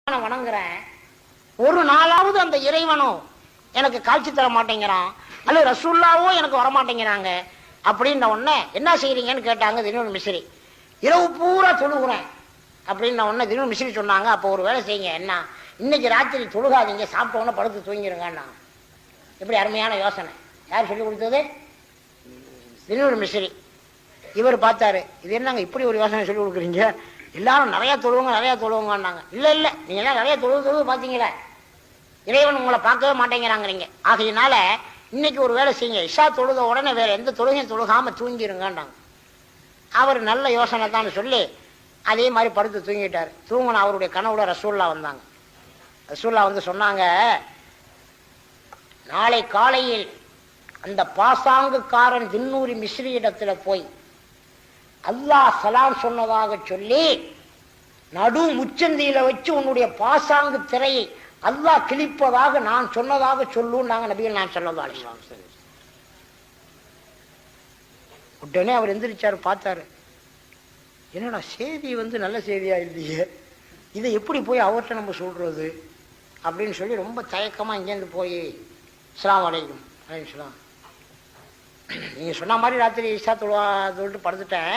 வணங்குறேன், ஒரு நாளாவது அந்த இறைவனோ எனக்கு காட்சி தர மாட்டேங்கிறான், அல்லது ரசூல்லாவோ எனக்கு வரமாட்டேங்கிறாங்க அப்படின்ன உடனே என்ன செய்யறீங்கன்னு கேட்டாங்க தினூர் மிஸ்ரி. இரவு பூரா தொழுகிறேன் அப்படின்ன உடனே தினூர் மிஸ்ரி சொன்னாங்க, அப்போ ஒரு வேலை செய்யுங்க, என்ன இன்னைக்கு ராத்திரி தொழுகாதீங்க, சாப்பிட்ட உடனே படுத்து தூங்கிருங்கன்னாங்க. எப்படி அருமையான யோசனை! யார் சொல்லி கொடுத்தது? தினூர் மிஸ்ரி. இவர் பார்த்தாரு, இது என்னங்க இப்படி ஒரு யோசனை சொல்லி கொடுக்குறீங்க, எல்லாரும் நிறைய தொழுவுங்கன்னாங்க. இல்ல இல்ல, நீங்க எல்லாம் நிறைய தொழுவு பார்த்தீங்களே, இறைவன் உங்களை பார்க்கவே மாட்டேங்கிறாங்க. ஆகையினால இன்னைக்கு ஒரு வேலை செய்யுங்க, இஷா தொழுத உடனே வேற எந்த தொழுகையும் தொழுகாம தூங்கிருங்கன்னாங்க. அவர் நல்ல யோசனை தான் சொல்லி அதே மாதிரி படுத்து தூங்கிட்டார். தூங்கின அவருடைய கனவுல ரசூல்லா வந்தாங்க. ரசூல்லா வந்து சொன்னாங்க, நாளை காலையில் அந்த பாசாங்குக்காரன் தின்னூரி மிஸ்ரி இடத்துல போய் அல்லாஹ் சலாம் சொன்னதாக சொல்லி நடு முச்சந்தியில வச்சு உன்னுடைய பாசாங்கு திரையை அல்லாஹ் கிழிப்பதாக நான் சொன்னதாக சொல்லுன்னாங்க நபிகள் நான் சொல்லலாம். உடனே அவர் எந்திரிச்சாரு, பார்த்தாரு, என்னடா செய்தி வந்து நல்ல செய்தியா இல்லையே, இதை எப்படி போய் அவர்கிட்ட நம்ம சொல்றது அப்படின்னு சொல்லி ரொம்ப தயக்கமா இங்கேருந்து போய் அஸ்ஸலாமு அலைக்கும் அப்படின்னு சொல்லலாம். நீங்க சொன்ன மாதிரி ராத்திரி இஷா தொழுட்டு படுத்துட்டேன்,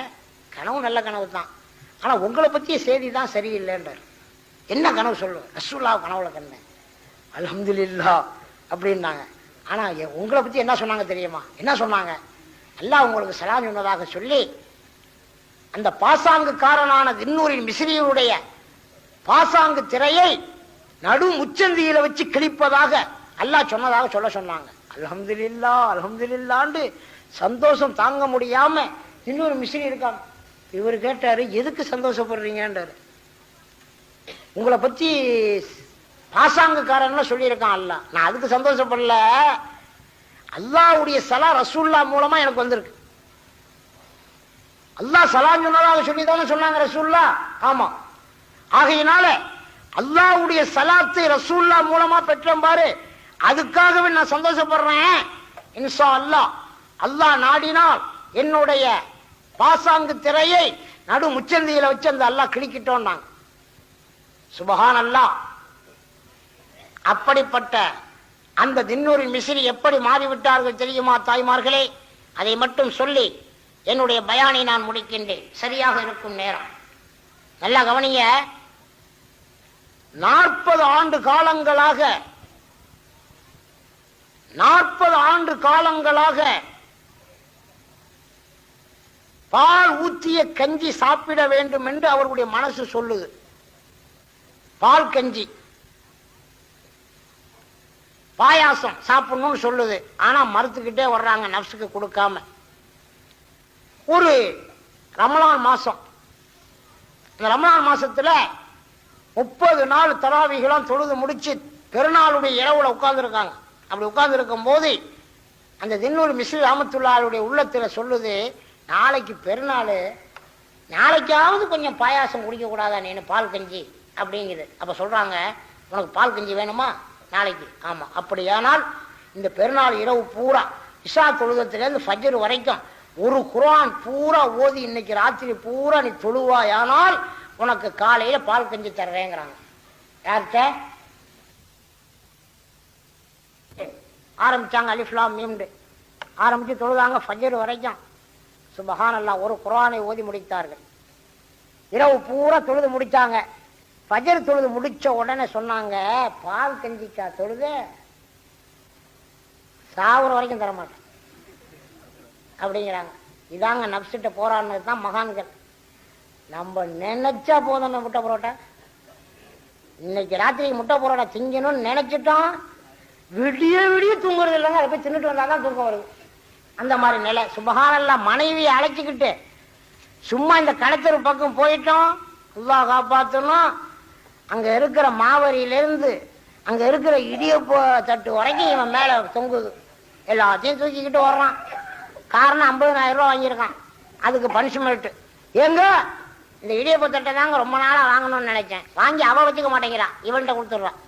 கனவு நல்ல கனவு தான், ஆனா உங்களை பத்திய செய்தி தான் சரியில்லைன்றார். என்ன கனவு சொல்லு? ரசூல்லா கனவுல கண்ணேன், அல்ஹம்துலில்லாஹ் அப்படின்னாங்க. ஆனா உங்களை பத்தி என்ன சொன்னாங்க தெரியுமா? என்ன சொன்னாங்க? அல்லாஹ் உங்களுக்கு சலாம் சொன்னதாக சொல்லி அந்த பாசாங்குக்காரனான தின்னூரின் மிஸ்ரியுடைய பாசாங்கு திரையை நடு முச்சந்தியில வச்சு கிழிப்பதாக அல்லாஹ் சொன்னதாக சொல்ல சொன்னாங்க. அல்ஹம்துலில்லாஹ் அல்ஹம்துலில்லாஹ்னு சந்தோஷம் தாங்க முடியாம இன்னொரு மிஸ்ரி இருக்காங்க. இவர் கேட்டாரு, எதுக்கு சந்தோஷப்படுறீங்கன்றாரு. உங்களை பத்தி பாசாங்குக்காரன் சொல்லியிருக்கான் அல்லாஹ், நான் அதுக்கு சந்தோஷப்படல, அல்லாஹ்வுடைய சலா ரசூல்லா மூலமா எனக்கு வந்திருக்கு. அல்லாஹ் சலாம் சொன்னதாக சொல்லிதானே சொன்னாங்க ரசூல்லா. ஆமா, ஆகையினால அல்லாஹ்வுடைய சலாத்தை ரசூல்லா மூலமா பெற்றேன் பாரு, அதுக்காகவே நான் சந்தோஷப்படுறேன். இன்ஷா அல்லாஹ், அல்லாஹ் நாடினால் என்னுடைய பாசாங்கு திரையை நடு முச்சந்தியில வச்சு அந்த அல்லாஹ் கிழிக்கிட்டோம். சுபஹான் அல்லாஹ். அப்படிப்பட்ட அந்த தின்னூரின் மிஸ்ரி எப்படி மாறிவிட்டார்கள் தெரியுமா தாய்மார்களே? அதை மட்டும் சொல்லி என்னுடைய பயானை நான் முடிக்கின்றேன், சரியாக இருக்கும் நேரம். நல்லா கவனிங்க. 40 ஆண்டு காலங்களாக பால் ஊற்றிய கஞ்சி சாப்பிட வேண்டும் என்று அவருடைய மனசு சொல்லுது. பால் கஞ்சி பாயாசம் சாப்பிடணும்னு சொல்லுது, ஆனா மறுத்துக்கிட்டே வர்றாங்க, நப்சுக்கு கொடுக்காம. ஒரு ரமலான் மாசம், இந்த ரமலான் மாசத்துல 30 நாள் தராவிகளும் தொழுது முடிச்சு பெருநாளுடைய இரவுல உட்கார்ந்து இருக்காங்க. அப்படி உட்கார்ந்து இருக்கும் போது அந்த தின்னூர் மிஸ்ரி ரஹ்மத்துல்லாஹியுடைய உள்ளத்துல சொல்லுது, நாளைக்கு பெருநாள், நாளைக்காவது கொஞ்சம் பாயாசம் குடிக்க கூடாதா நீனு, பால் கஞ்சி அப்படிங்குது. அப்ப சொல்றாங்க, உனக்கு பால் கஞ்சி வேணுமா நாளைக்கு? ஆமா. அப்படியானால் இந்த பெருநாள் இரவு பூரா இஷா தொழுதத்திலிருந்து ஃபஜ்ர் வரைக்கும் ஒரு குர்ஆன் பூரா ஓதி இன்னைக்கு ராத்திரி பூரா நீ தொழுவாயானால் உனக்கு காலையில பால் கஞ்சி தர்றேங்கிறாங்க. யார்கிட்ட ஆரம்பிச்சாங்க? அலிஃப் லாம் மீம் ஆரம்பிச்சு தொழுதாங்க ஃபஜ்ர் வரைக்கும். சுபஹானல்லாஹ். ஒரு குர்ஆனை ஓதி முடித்தார்கள். இரவு பூரா தொழுது முடிச்சாங்க. ஃபஜ்ர் தொழுது முடிச்ச உடனே சொன்னாங்க, பால் கஞ்சிக்கா தொழுத, சாவர வரைக்கும் தரமாட்டேன் அப்படிங்கிறாங்க. இதாங்க நப்சிட்ட போராடினது தான் மகான்கள். நம்ம நினைச்சா போதும், முட்டை பரோட்டா இன்னைக்கு ராத்திரி முட்டை பரோட்டா திங்கணும்னு நினைச்சிட்டோம், விடிய விடிய தூங்குறது இல்லைங்க, அதை போய் தின்னுட்டு வந்தாதான் தூக்கம் வருது. அந்த மாதிரி நிலை. சுபஹானல்லாஹ். மனைவியை அழைச்சிக்கிட்டு சும்மா இந்த கடத்தரு பக்கம் போயிட்டோம், அல்லாஹ் காப்பாற்றணும். அங்க இருக்கிற மாவரியிலிருந்து அங்க இருக்கிற இடியப்ப தட்டு வரைக்கும் இவன் மேல தொங்குது, எல்லாத்தையும் தூக்கிக்கிட்டு வர்றான். காரணம் 50,000 ரூபா வாங்கியிருக்கான், அதுக்கு பனிஷ்மெண்ட். ஏங்க இந்த இடியப்ப தட்டை தாங்க ரொம்ப நாளா வாங்கணும்னு நினைச்சேன், வாங்கி அவ வச்சுக்க மாட்டேங்கிறான், இவன்கிட்ட கொடுத்துட்றான்.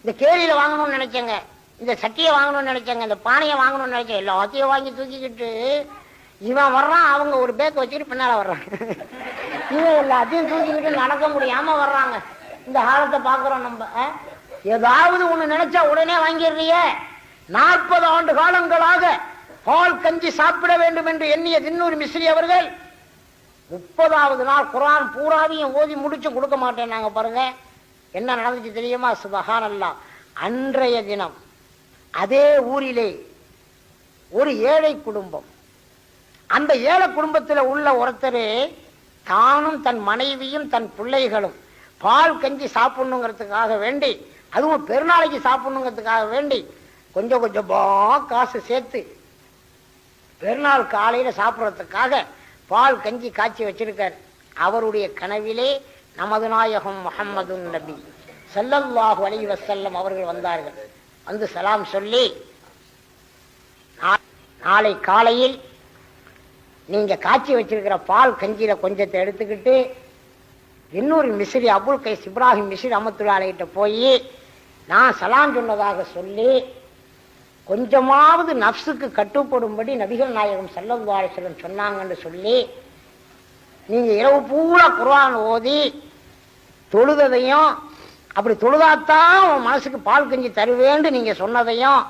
இந்த கேரியில வாங்கணும்னு நினைச்சேங்க, இந்த சட்டியை வாங்கணும்னு நினைச்சேங்க, இந்த பானையை வாங்கணும்னு நினைச்சேன், எல்லாத்தையும் வாங்கி தூக்கிக்கிட்டு இவன் வர்றான். அவங்க ஒரு பேக் வச்சுட்டு பின்னால வர்றான், இவன் எல்லாத்தையும் தூக்கிக்கிட்டு நடக்க முடியாம வர்றாங்க. இந்த காலத்தை பார்க்கிறோம் நம்ம. ஏதாவது ஒண்ணு நினைச்சா உடனே வாங்கிடுறிய. 40 ஆண்டு காலங்களாக பால் கஞ்சி சாப்பிட வேண்டும் என்று எண்ணிய தின்னூர் மிஸ்ரி அவர்கள் 30வது நாள் குர்ஆன் பூராவையும் ஓதி முடிச்சு கொடுக்க மாட்டேன் நாங்க. பாருங்க என்ன நடந்துச்சு தெரியுமா? சுப்ஹானல்லாஹ். அன்றைய தினம் அதே ஊரிலே ஒரு ஏழை குடும்பம், அந்த ஏழை குடும்பத்தில் உள்ள ஒருத்தர் தானும் தன் மனைவியும் தன் பிள்ளைகளும் பால் கஞ்சி சாப்பிடணுங்கிறதுக்காக வேண்டி, அதுவும் பெருநாளைக்கு சாப்பிடணுங்கிறதுக்காக வேண்டி கொஞ்சம் கொஞ்சமா காசு சேர்த்து பெருநாள் காலையில சாப்பிட்றதுக்காக பால் கஞ்சி காய்ச்சி வச்சிருக்கார். அவருடைய கனவிலே நமது நாயகம் முஹம்மது நபி ஸல்லல்லாஹு அலைஹி வஸல்லம் அவர்கள் வந்தார்கள். வந்து சலாம் சொல்லி, நாளை காலையில் நீங்க காய்ச்சி வச்சிருக்கிற பால் கஞ்சியில கொஞ்சத்தை எடுத்துக்கிட்டு இன்னொரு மிஸ்ரி அபுல் கைஸ் இப்ராஹிம் மிஸ்ரி ரஹ்மத்துல்லாஹி அலைஹிட்ட போய் நான் சலாம் சொன்னதாக சொல்லி கொஞ்சமாவது நஃப்ஸுக்கு கட்டுப்படும்படி நபிகள் நாயகம் ஸல்லல்லாஹு அலைஹி வஸல்லம் சொன்னாங்கன்னு சொல்லி நீங்க இரவு பூரா குர்ஆன் ஓதி தொழுததையும், அப்படி தொழுதாத்தான் உன் மனசுக்கு பால் கஞ்சி தருவேன்னு நீங்க சொன்னதையும்,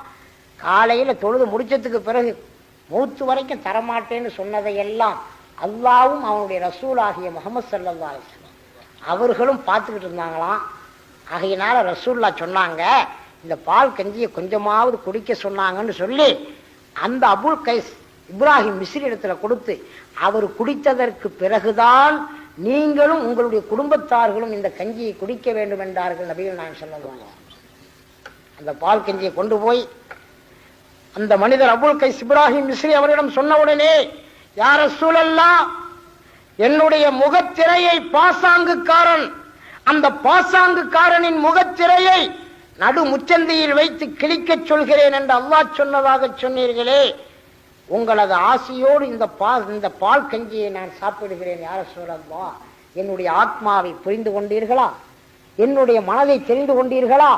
காலையில தொழுது முடிச்சதுக்கு பிறகு மூத்து வரைக்கும் தரமாட்டேன்னு சொன்னதையெல்லாம் அல்லாவும் அவனுடைய ரசூலாகிய முஹம்மது ஸல்லல்லாஹு அலைஹி வஸல்லம் அவர்களும் பார்த்துக்கிட்டு இருந்தாங்களாம். ஆகையினால ரசூல்லா சொன்னாங்க, இந்த பால் கஞ்சியை கொஞ்சமாவது குடிக்க சொன்னாங்கன்னு சொல்லி அந்த அபுல் கைஸ் இப்ராஹிம் மிஸ்ரி இடத்துல கொடுத்து அவர் குடித்ததற்கு பிறகுதான் நீங்களும் உங்களுடைய குடும்பத்தார்களும் இந்த கஞ்சியை குடிக்க வேண்டும் என்றார்கள் நபிகள் நாயகம் ஸல்லல்லாஹு அலைஹி வஸல்லம். அந்த பால் கஞ்சியை கொண்டு போய் அந்த மனிதர் அபுல் கைஸ் இப்ராஹிம் மிஸ்ரி அவரிடம் சொன்ன உடனே, யா ரசூலல்லாஹ், என்னுடைய முகத்திரையை பாசாங்குக்காரன், அந்த பாசாங்குக்காரனின் முகத்திரையை நடு முச்சந்தியில் வைத்து கிழிக்க சொல்கிறேன் என்று அல்லாஹ் சொன்னதாக சொன்னீர்களே, உங்களது ஆசையோடு இந்த பால் கஞ்சியை நான் சாப்பிடுகிறேன் யா ரசூலல்லாஹ். என்னுடைய ஆத்மாவை புரிந்து கொண்டீர்களா, என்னுடைய மனதை தெரிந்து கொண்டீர்களா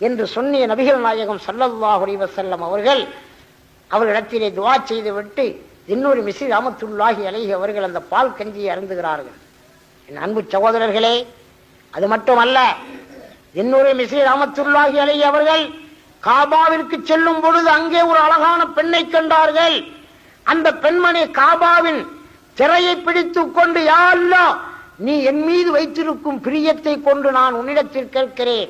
என்று சொன்னிய நபிகள் நாயகம் ஸல்லல்லாஹு அலைஹி வஸல்லம் அவர்களிடத்திலே துஆ செய்து விட்டு இன்னொரு மிஸ்ரி ரஹ்மத்துல்லாஹி அலைஹி அவர்கள் அந்த பால் கஞ்சியை அருந்துகிறார்கள். என் அன்பு சகோதரர்களே, அது மட்டுமல்ல, இன்னொரு மிஸ்ரி ரஹ்மத்துல்லாஹி அலைஹி அவர்கள் காபாவிற்கு செல்லும் பொழுது அங்கே ஒரு அழகான பெண்ணை கண்டார்கள். அந்த பெண்மணி காபாவின் திரையை பிடித்துக் கொண்டு, யா அல்லாஹ், நீ என் மீது வைத்திருக்கும் பிரியத்தை கொண்டு நான் உன்னிடத்தில் கேட்கிறேன்,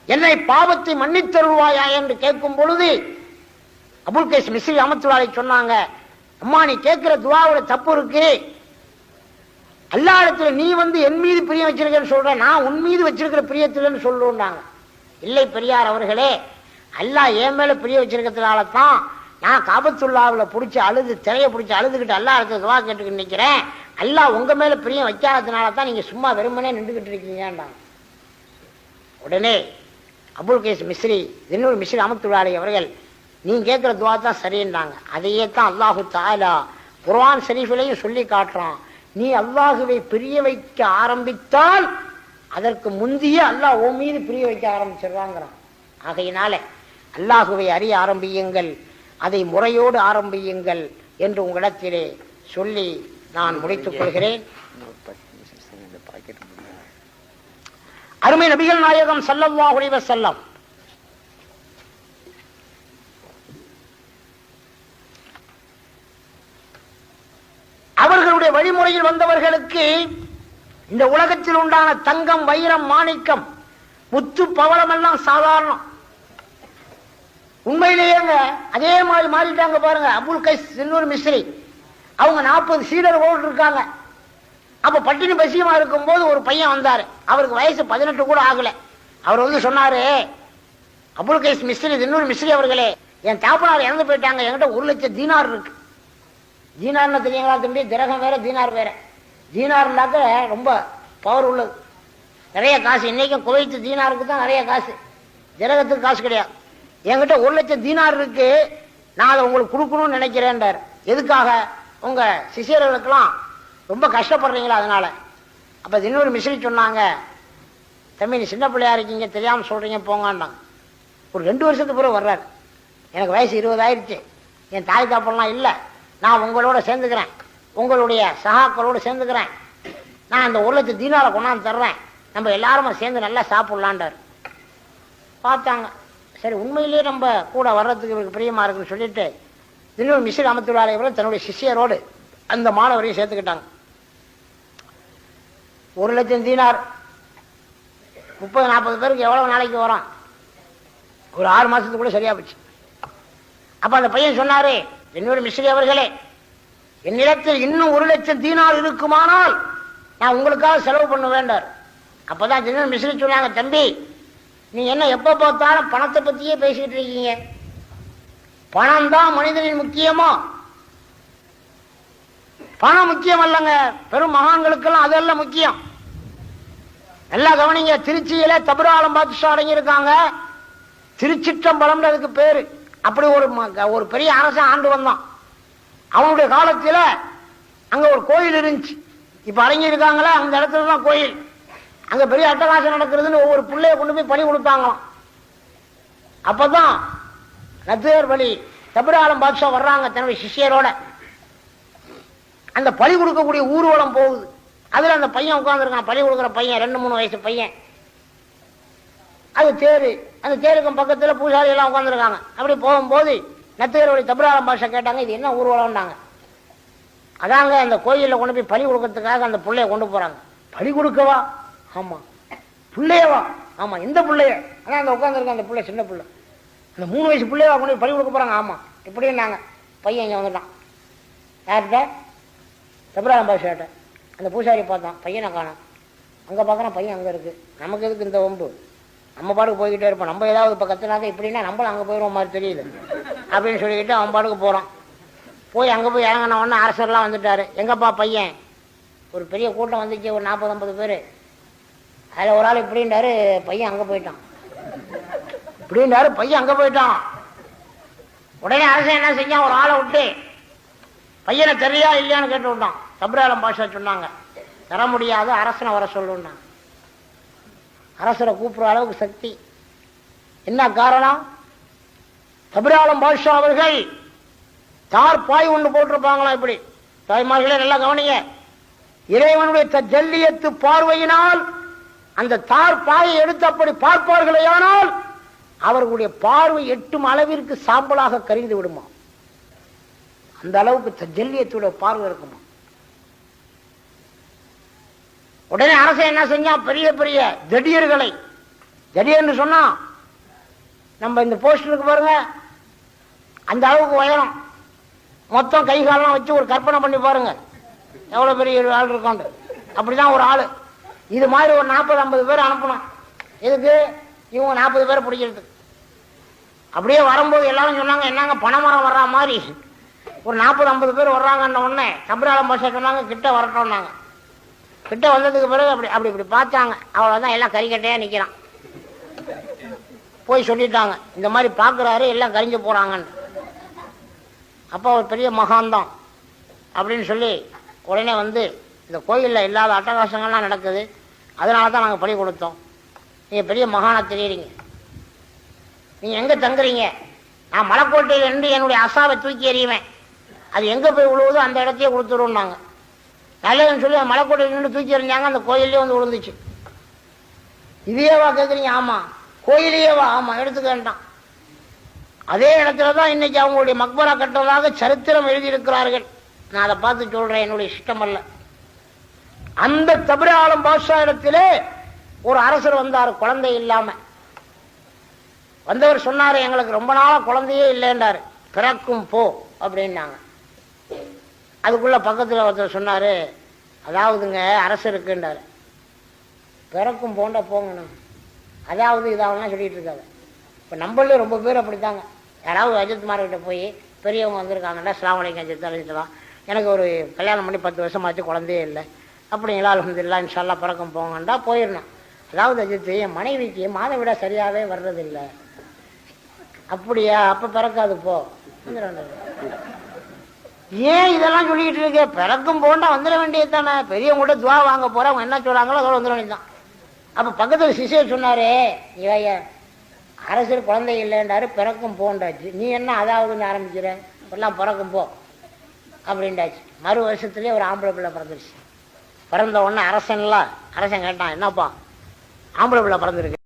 என்னை பாவத்தை மன்னித்தருள்வாயா என்று கேட்கும் பொழுது அபுல் கைஸ் மிஸ்ரி ரஹ்மத்துல்லாஹி சொன்னாங்க, அம்மா நீ கேட்கிற துஆவுல தப்பு இருக்கு. அல்லாஹ் இடத்துல நீ என் மீது பிரியம் வச்சிருக்கேன்னு சொல்ற, நான் உன் மீது வச்சிருக்கிற பிரியத்தில்னு சொல்லுன்னாங்க. இல்லை பெரியார் அவர்களே, அல்லாஹ் என் மேல பிரிய வச்சிருக்கிறதுனால தான் நான் காபத்துல்லாவில் பிடிச்சி அழுது திரையை பிடிச்சி அழுதுகிட்டு அல்லாஹ் இடத்துல துஆ கேட்டுக்கிட்டு நிற்கிறேன். அல்லாஹ் உங்க மேல பிரியம் வைக்காததுனால தான் நீங்க சும்மா வெறுமனே நின்றுகிட்டு இருக்கீங்கன்றாங்க. உடனே அபுல் கைஸ் மிஸ்ரி இன்னொரு மிஸ்ரி ரஹ்மத்துல்லாஹி அவர்கள், நீ கேட்கிற துஆ தான் சரின்றாங்க. அதையே தான் அல்லாஹு தஆலா குர்ஆன் ஷரீஃபிலையும் சொல்லி காட்டுறான். நீ அல்லாஹுவை பிரிய வைக்க ஆரம்பித்தால் அதற்கு முந்திய அல்லாஹ் உன் மீது பிரிய வைக்க ஆரம்பிச்சிடுறாங்கிறான். ஆகையினால அல்லாஹுவை அறிய ஆரம்பியுங்கள், அதை முறையோடு ஆரம்பியுங்கள் என்று உங்களிடத்திலே சொல்லி நான் முடித்துக் கொள்கிறேன். அருமை நபிகள் நாயகம் ஸல்லல்லாஹு அலைஹி வஸல்லம் அவர்களுடைய வழிமுறையில் வந்தவர்களுக்கு இந்த உலகத்தில் உண்டான தங்கம், வைரம், மாணிக்கம், முத்து, பவளம் எல்லாம் சாதாரணம். உண்மையிலேயேங்க அதே மாதிரி மாறிட்டாங்க பாருங்க. அபுல் கைஸ் இன்னொரு மிஸ்ரி அவங்க 40 சீடர்களோடு இருக்காங்க. அப்ப பட்டினி பசியமா இருக்கும் போது ஒரு பையன் வந்தாரு. அவருக்கு வயசு 18 கூட ஆகல. அவர் சொன்னாரு, அபுல் கைஸ் மிஸ்ரி இன்னொரு மிஸ்ரி அவர்களே, என் தாப்பனார் இறந்து போயிட்டாங்க, என்கிட்ட 1 லட்சம் தீனார் இருக்கு. தீனார்னு தெரியுங்களா தம்பி? திரகம் வேற தீனார் வேற. தீனார்னாக்க ரொம்ப பவர் உள்ளது, நிறைய காசு. இன்னைக்கும் குவைத்து தீனாருக்கு தான் நிறைய காசு, திரகத்துக்கு காசு கிடையாது. என்கிட்ட 1 லட்சம் தீனார் இருக்கு, நான் அதை உங்களுக்கு கொடுக்கணும்னு நினைக்கிறேன்டார். எதுக்காக? உங்க சிஷியர்களுக்கெல்லாம் ரொம்ப கஷ்டப்படுறீங்களா அதனால. அப்ப இன்னொரு மிஸ்ரி சொன்னாங்க, தம்பி நீ சின்ன பிள்ளையா இருக்கீங்க, தெரியாம சொல்றீங்க போங்கன்னாங்க. ஒரு 2 வருஷத்துக்கு பிறகு வர்றாரு. எனக்கு வயசு 20 ஆயிடுச்சு, என் தாய் தாப்பெல்லாம் இல்லை, நான் உங்களோட சேர்ந்துக்கிறேன், உங்களுடைய சகாக்களோடு சேர்ந்துக்கிறேன், நான் அந்த 1 லட்சம் தீனாரை கொண்டாந்து தர்றேன், நம்ம எல்லாருமா சேர்ந்து நல்லா சாப்பிட்லான்டார். பார்த்தாங்க, சரி உண்மையிலேயே நம்ம கூட வர்றதுக்கு இவருக்கு பிரியமா இருக்குன்னு சொல்லிட்டு இன்னொரு மிஸ்ர் அமத்துள்ளாரை தன்னுடைய சிஷியரோடு அந்த மாணவரையும் சேர்த்துக்கிட்டாங்க. 1,00,000 தீனார் 30-40 பேருக்கு எவ்வளவு நாளைக்கு வரும்? ஒரு 6 மாசத்துக்குள்ள சரியா போச்சு. அப்ப அந்த பையன் சொன்னாரு, என்னோட மிஸ்ரி அவர்களே, என்னிடத்தில் இன்னும் 1,00,000 தீனார் இருக்குமானால் நான் உங்களுக்காக செலவு பண்ண வேண்டார். அப்பதான் இன்னொரு மிஸ்ரி சொன்னாங்க, தம்பி நீ என்ன எப்ப பார்த்தாலும் பணத்தை பத்தியே பேசிக்கிட்டு இருக்கீங்க. பணம் தான் மனிதனின் முக்கியமா? பணம் முக்கியம் அல்லங்க, பெரும் மகான்களுக்கெல்லாம் அதெல்லாம் முக்கியம். நல்லா கவனிங்க, திருச்சியில தபுராலம் பாதுஷா அடங்கியிருக்காங்க. திருச்சிற்றம்பலம் அதுக்கு பேரு. அப்படி ஒரு பெரிய அரசன் ஆண்டு வந்தான். அவனுடைய காலத்தில் அங்க ஒரு கோயில் இருந்துச்சு. இப்ப அடங்கி இருக்காங்களே அந்த இடத்துல தான் கோயில். அங்க பெரிய அட்டகாசம் நடக்கிறதுன்னு ஒவ்வொரு பிள்ளைய கொண்டு போய் பலி கொடுத்தாங்களாம். அப்பதான் நத்தேர் வழி தபுராலம் பாதுஷா வர்றாங்க தன்னுடைய சிஷியரோட. அந்த பலி கொடுக்கக்கூடிய ஊர்வலம் போகுது. அதுல அந்த பையன் உட்கார்ந்துருக்கான், பலி கொடுக்குற பையன், 2-3 வயசு பையன். அது தேரு, அந்த தேருக்கும் பக்கத்துல பூசாரி எல்லாம் உட்கார்ந்துருக்காங்க. அப்படி போகும்போது நத்தேர் வழி தபுராலம் பாதுஷா கேட்டாங்க, இது என்ன ஊர்வலம்னாங்க. அதாங்க அந்த கோயிலில் கொண்டு போய் பலி கொடுக்கறதுக்காக அந்த பிள்ளைய கொண்டு போறாங்க. பலி கொடுக்கவா? ஆமா. பிள்ளையவா? ஆமா. இந்த பிள்ளைய? ஆனா அந்த உட்காந்துருக்க அந்த பிள்ளை சின்ன பிள்ளை, அந்த 3 வயசு பிள்ளையவா கொண்டு போய் பலி கொடுக்க போறாங்க? ஆமா. இப்படின்னாங்க. பையன் இங்க வந்துட்டான். யார்கிட்ட? தபுராலம் பாதுஷாட்ட. அந்த பூசாரி பார்த்தான், பையனை காணோம். அங்க பார்க்கறான், பையன் அங்க இருக்கு. நமக்கு எதுக்கு இந்த வம்பு, நம்ம பாட்டுக்கு போய்கிட்டே இருப்போம். நம்ம ஏதாவது இப்ப கத்துனாக்க இப்படின்னா நம்மளும் அங்க போயிடுவோம் மாதிரி தெரியுது அப்படின்னு சொல்லிக்கிட்டு அவன் பாட்டுக்கு போறான். போய் அங்க போய் இறங்கின உடனே அரசர்லாம் வந்துட்டாரு. எங்கப்பா பையன்? ஒரு பெரிய கூட்டம் வந்துச்சு, ஒரு 40-50 பேரு. அதுல ஒரு ஆள் இப்படின்றாரு, பையன் அங்க போயிட்டான். இப்படின்றாரு, பையன் அங்க போயிட்டான். உடனே அரசன் என்ன செஞ்சான், ஒரு ஆளை விட்டு பையனை தெரியா இல்லையான்னு கேட்டு விட்டான். தபுராலம் பாதுஷா சொன்னாங்க, தர முடியாது, அரசனை வர சொல்லுன்னாங்க. அரசரை கூப்பிடுற அளவுக்கு சக்தி. என்ன காரணம்? தபுராலம் பாதுஷா அவர்கள் தார் பாய் ஒன்று போட்டிருப்பாங்களாம். இப்படி தாய்மார்களே நல்லா கவனிங்க, இறைவனுடைய தஜல்லியத்து பார்வையினால் அந்த தார் பாயை எடுத்து அப்படி பார்ப்பார்களேயானால் அவர்களுடைய பார்வை எட்டும் அளவிற்கு சாம்பலாக கரிந்து விடுமா. அந்த அளவுக்கு தஜல்லியத்துடைய பார்வை இருக்குமா. உடனே அரசன் என்ன செஞ்சான், பெரிய பெரிய ஜடியர்களை, ஜடியர்னு சொன்னா நம்ம இந்த போஸ்டருக்கு பாருங்க, அந்த அளவுக்கு உயரம், மொத்தம் கை காலெல்லாம் வச்சு ஒரு கற்பனை பண்ணி பாருங்க எவ்வளவு பெரிய ஆள் இருக்கும். அப்படிதான் ஒரு ஆளு. இது மாதிரி ஒரு 40-50 பேர் அனுப்பணும். இதுக்கு இவங்க 40 பேரை பிடிக்கிறதுக்கு. அப்படியே வரும்போது எல்லாரும் சொன்னாங்க, என்னங்க பனைமரம் வர்ற மாதிரி ஒரு 40-50 பேர் வர்றாங்கன்ன உடனே தபுராலம் பாதுஷா சொன்னாங்க, கிட்ட வரட்டோம்னாங்க. கிட்ட வந்ததுக்கு பிறகு அப்படி அப்படி இப்படி பார்த்தாங்க. அவ்வளவுதான், எல்லாம் கறிக்கட்டையா நிக்கிறான். போய் சொல்லிட்டாங்க, இந்த மாதிரி பாக்குறாரு, எல்லாம் கரிஞ்சு போறாங்கன்னு. அப்போ ஒரு பெரிய மகான்தான் அப்படின்னு சொல்லி உடனே வந்து, இந்த கோயிலில் இல்லாத அட்டகாசங்கள்லாம் நடக்குது, அதனால தான் நாங்கள் பலி கொடுத்தோம். நீங்கள் பெரிய மகானா தெரியுறீங்க, நீங்கள் எங்கே தங்குறீங்க? நான் மலைக்கோட்டையில் நின்று என்னுடைய அசாவை தூக்கி எறிவேன், அது எங்கே போய் விழுவுதோ அந்த இடத்தையே கொடுத்துருவோம்னாங்க. நல்லதுன்னு சொல்லி மலைக்கோட்டையில் நின்று தூக்கி எறிஞ்சாங்க, அந்த கோயிலே வந்து விழுந்துச்சு. இதையேவா கேட்குறீங்க? ஆமாம். கோயிலேயேவா? ஆமாம். எடுத்துக்க வேண்டாம். அதே இடத்துல தான் இன்னைக்கு அவங்களுடைய மக்பரா கட்டுறதாக சரித்திரம் எழுதியிருக்கிறார்கள். நான் அதை பார்த்து சொல்றேன், என்னுடைய இஷ்டம் அல்ல. அந்த தபுராலம் பாதுஷா இடத்திலே ஒரு அரசர் வந்தார், குழந்தை இல்லாம வந்தவர். சொன்னாரு, எங்களுக்கு ரொம்ப நாளா குழந்தையே இல்லைன்றாரு. பிறக்கும் போ அப்படின்னாங்க. அதுக்குள்ள பக்கத்துல ஒருத்தர் சொன்னாரு, அதாவதுங்க அரசருக்குன்றாரு, பிறக்கும் போண்டா போங்கண்ணா, அதாவது இதாவெல்லாம் சொல்லிட்டு இருக்காங்க. இப்போ நம்மளே ரொம்ப பேர் அப்படித்தாங்க. யாராவது அஜித்குமார்கிட்ட போய் பெரியவங்க வந்திருக்காங்கடா, அஸ்ஸலாமு அலைக்கும் அஜித் அலிஸ்லாம், எனக்கு ஒரு கல்யாணம் பண்ணி 10 வருஷமாச்சு, குழந்தையே இல்லை. அப்படிங்களா? அல்ஹம்துலில்லாஹ், இன்ஷால்லா பிறக்கும் போங்கண்டா போயிடணும். அதாவது அஜித், என் மனைவிக்கு மாதவிடா சரியாவே வர்றதில்லை. அப்படியா? அப்ப பிறக்காது போ. ஏன் இதெல்லாம் சொல்லிக்கிட்டு இருக்க? பிறக்கும் போண்டா வந்துட வேண்டியது தானே. பெரியவங்கள்ட்ட துவா வாங்க போற, அவங்க என்ன சொல்றாங்களோ அதோட வந்துட வேண்டியதான். அப்ப பக்கத்துல சிஷியர் சொன்னாரு, இவைய அரசர் குழந்தை இல்லைன்றாரு, பிறக்கும் போண்டாச்சு, நீ என்ன அதாவதுன்னு ஆரம்பிக்கிற, எல்லாம் பிறக்கும் போ அப்படின்டாச்சு. மறு வருஷத்துலேயே ஒரு ஆம்பளை பிள்ளை பிறந்துருச்சு. பிறந்த உடனே அரசன் கேட்டான், என்னப்பா ஆம்பளை பிள்ளை பிறந்திருக்கு.